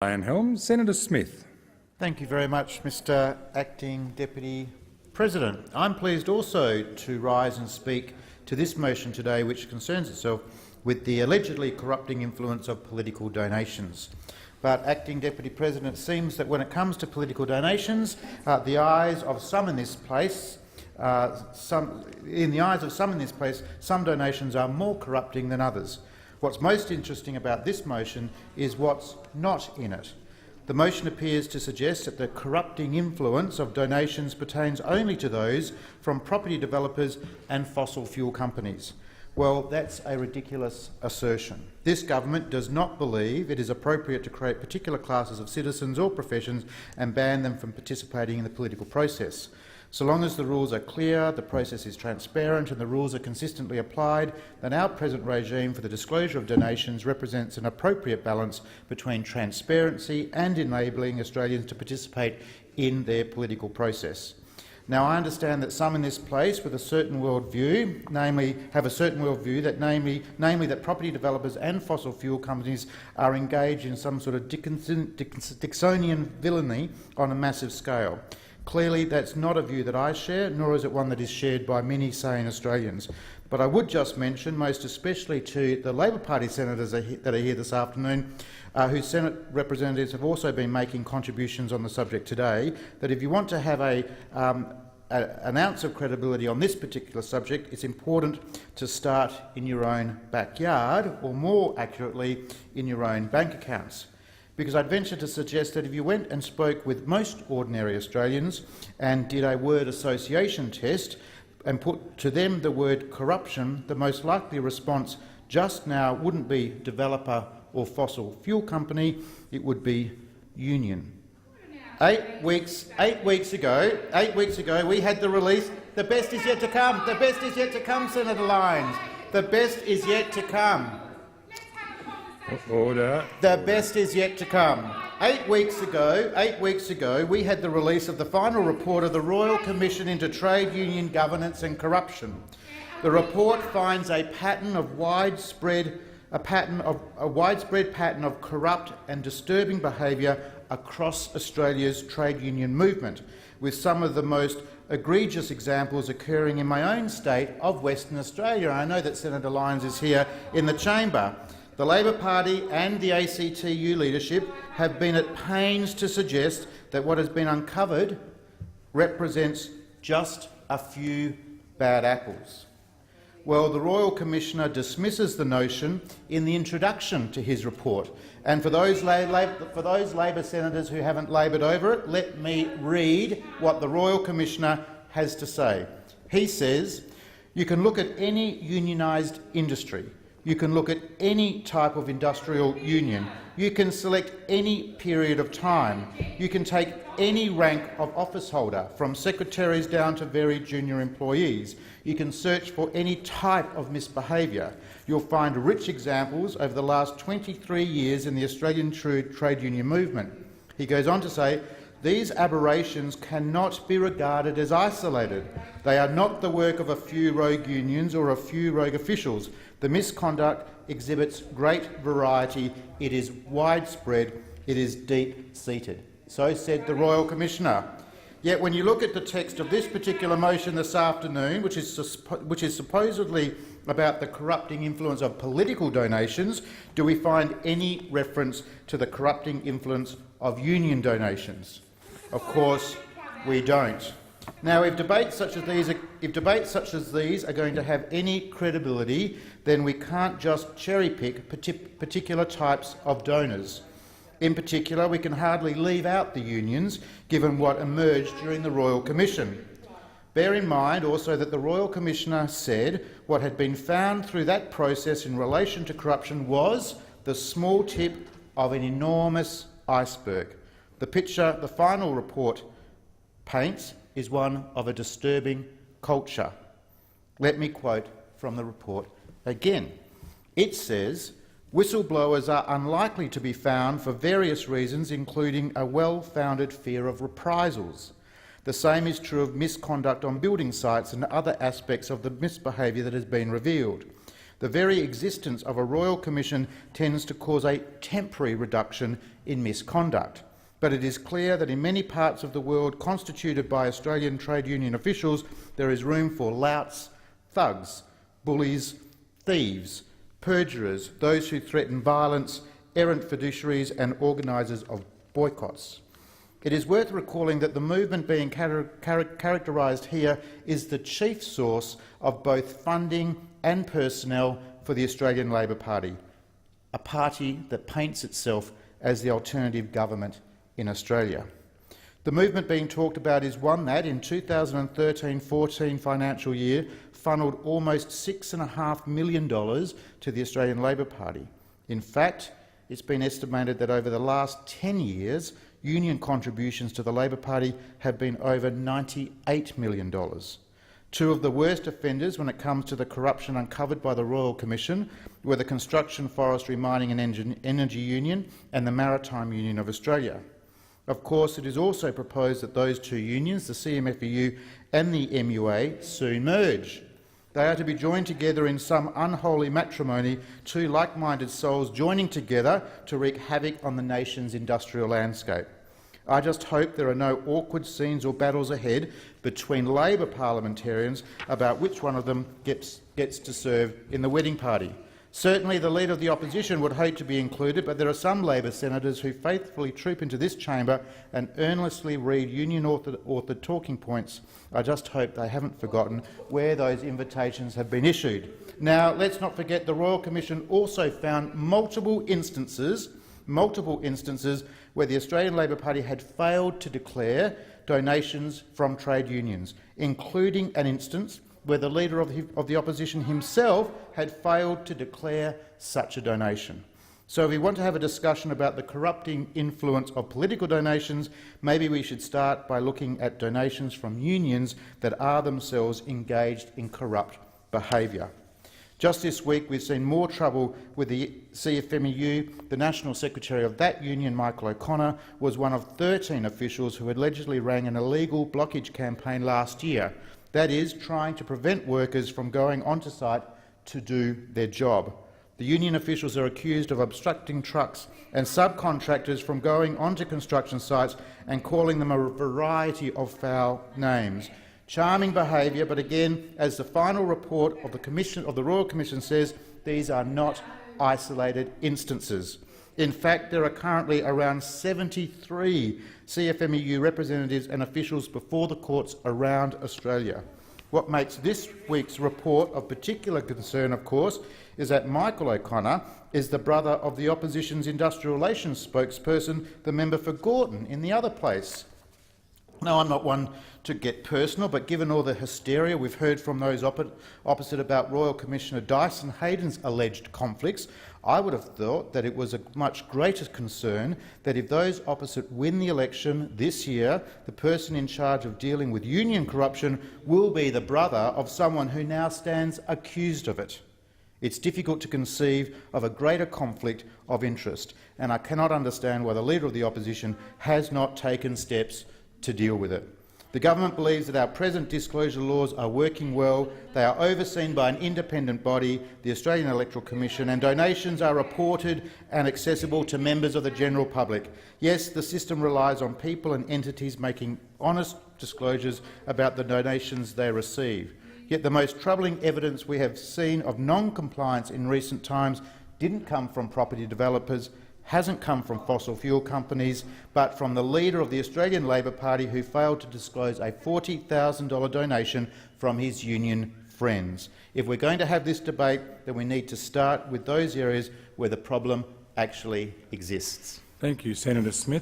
Ian Helms. Senator Smith. Thank you very much, Mr Acting Deputy President. I'm pleased also to rise and speak to this motion today, which concerns itself with the allegedly corrupting influence of political donations. But, Acting Deputy President, it seems that when it comes to political donations, the eyes of some in this place, some donations are more corrupting than others. What's most interesting about this motion is what's not in it. The motion appears to suggest that the corrupting influence of donations pertains only to those from property developers and fossil fuel companies. Well, that's a ridiculous assertion. This government does not believe it is appropriate to create particular classes of citizens or professions and ban them from participating in the political process. So long as the rules are clear, the process is transparent and the rules are consistently applied, then our present regime for the disclosure of donations represents an appropriate balance between transparency and enabling Australians to participate in their political process. Now, I understand that some in this place with a certain worldview, namely that property developers and fossil fuel companies are engaged in some sort of Dixonian villainy on a massive scale. Clearly, that's not a view that I share, nor is it one that is shared by many sane Australians. But I would just mention, most especially to the Labor Party senators that are here this afternoon, whose Senate representatives have also been making contributions on the subject today, that if you want to have an ounce of credibility on this particular subject, it's important to start in your own backyard, or more accurately, in your own bank accounts. Because I'd venture to suggest that if you went and spoke with most ordinary Australians and did a word association test and put to them the word corruption, the most likely response just now wouldn't be developer or fossil fuel company, it would be union. 8 weeks ago, we had the release. The best is yet to come. The best is yet to come, Senator Lyons. The best is yet to come. Order. The best is yet to come. 8 weeks ago, we had the release of the final report of the Royal Commission into Trade Union Governance and Corruption. The report finds a widespread pattern of corrupt and disturbing behaviour across Australia's trade union movement, with some of the most egregious examples occurring in my own state of Western Australia. I know that Senator Lyons is here in the chamber. The Labor Party and the ACTU leadership have been at pains to suggest that what has been uncovered represents just a few bad apples. Well, the Royal Commissioner dismisses the notion in the introduction to his report. And for those Labor senators who haven't laboured over it, let me read what the Royal Commissioner has to say. He says, "You can look at any unionised industry. You can look at any type of industrial union. You can select any period of time. You can take any rank of office holder, from secretaries down to very junior employees. You can search for any type of misbehaviour. You'll find rich examples over the last 23 years in the Australian trade union movement." He goes on to say, "These aberrations cannot be regarded as isolated. They are not the work of a few rogue unions or a few rogue officials. The misconduct exhibits great variety. It is widespread. It is deep-seated." So said the Royal Commissioner. Yet when you look at the text of this particular motion this afternoon, which is supposedly about the corrupting influence of political donations, do we find any reference to the corrupting influence of union donations? Of course we don't. Now, if debates such as these are going to have any credibility, then we can't just cherry-pick particular types of donors. In particular, we can hardly leave out the unions, given what emerged during the Royal Commission. Bear in mind also that the Royal Commissioner said what had been found through that process in relation to corruption was the small tip of an enormous iceberg. The picture the final report paints is one of a disturbing culture. Let me quote from the report again. It says, "Whistleblowers are unlikely to be found for various reasons, including a well-founded fear of reprisals. The same is true of misconduct on building sites and other aspects of the misbehaviour that has been revealed. The very existence of a Royal Commission tends to cause a temporary reduction in misconduct. But it is clear that in many parts of the world constituted by Australian trade union officials, there is room for louts, thugs, bullies, thieves, perjurers, those who threaten violence, errant fiduciaries and organisers of boycotts. It is worth recalling that the movement being characterised here is the chief source of both funding and personnel for the Australian Labor Party, a party that paints itself as the alternative government in Australia. The movement being talked about is one that, in 2013-14 financial year, funnelled almost $6.5 million to the Australian Labor Party. In fact, it's been estimated that over the last 10 years, union contributions to the Labor Party have been over $98 million. Two of the worst offenders when it comes to the corruption uncovered by the Royal Commission were the Construction, Forestry, Mining and Energy Union and the Maritime Union of Australia. Of course, it is also proposed that those two unions, the CMFEU and the MUA, soon merge. They are to be joined together in some unholy matrimony, two like-minded souls joining together to wreak havoc on the nation's industrial landscape. I just hope there are no awkward scenes or battles ahead between Labor parliamentarians about which one of them gets to serve in the wedding party. Certainly the Leader of the Opposition would hate to be included, but there are some Labor senators who faithfully troop into this chamber and earnestly read union-authored talking points. I just hope they haven't forgotten where those invitations have been issued. Now, let's not forget the Royal Commission also found multiple instances where the Australian Labor Party had failed to declare donations from trade unions, including an instance where the Leader of the Opposition himself had failed to declare such a donation. So if we want to have a discussion about the corrupting influence of political donations, maybe we should start by looking at donations from unions that are themselves engaged in corrupt behaviour. Just this week we've seen more trouble with the CFMEU. The National Secretary of that union, Michael O'Connor, was one of 13 officials who allegedly ran an illegal blockage campaign last year. That is, trying to prevent workers from going onto site to do their job. The union officials are accused of obstructing trucks and subcontractors from going onto construction sites and calling them a variety of foul names. Charming behaviour, but again, as the final report of the Royal Commission says, these are not isolated instances. In fact, there are currently around 73 CFMEU representatives and officials before the courts around Australia. What makes this week's report of particular concern, of course, is that Michael O'Connor is the brother of the opposition's industrial relations spokesperson, the member for Gorton, in the other place. Now, I'm not one to get personal, but given all the hysteria we've heard from those opposite about Royal Commissioner Dyson Heydon's alleged conflicts, I would have thought that it was a much greater concern that if those opposite win the election this year, the person in charge of dealing with union corruption will be the brother of someone who now stands accused of it. It's difficult to conceive of a greater conflict of interest, and I cannot understand why the Leader of the Opposition has not taken steps to deal with it. The government believes that our present disclosure laws are working well. They are overseen by an independent body, the Australian Electoral Commission, and donations are reported and accessible to members of the general public. Yes, the system relies on people and entities making honest disclosures about the donations they receive. Yet the most troubling evidence we have seen of non-compliance in recent times didn't come from property developers, hasn't come from fossil fuel companies, but from the Leader of the Australian Labor Party who failed to disclose a $40,000 donation from his union friends. If we're going to have this debate, then we need to start with those areas where the problem actually exists. Thank you, Senator Smith.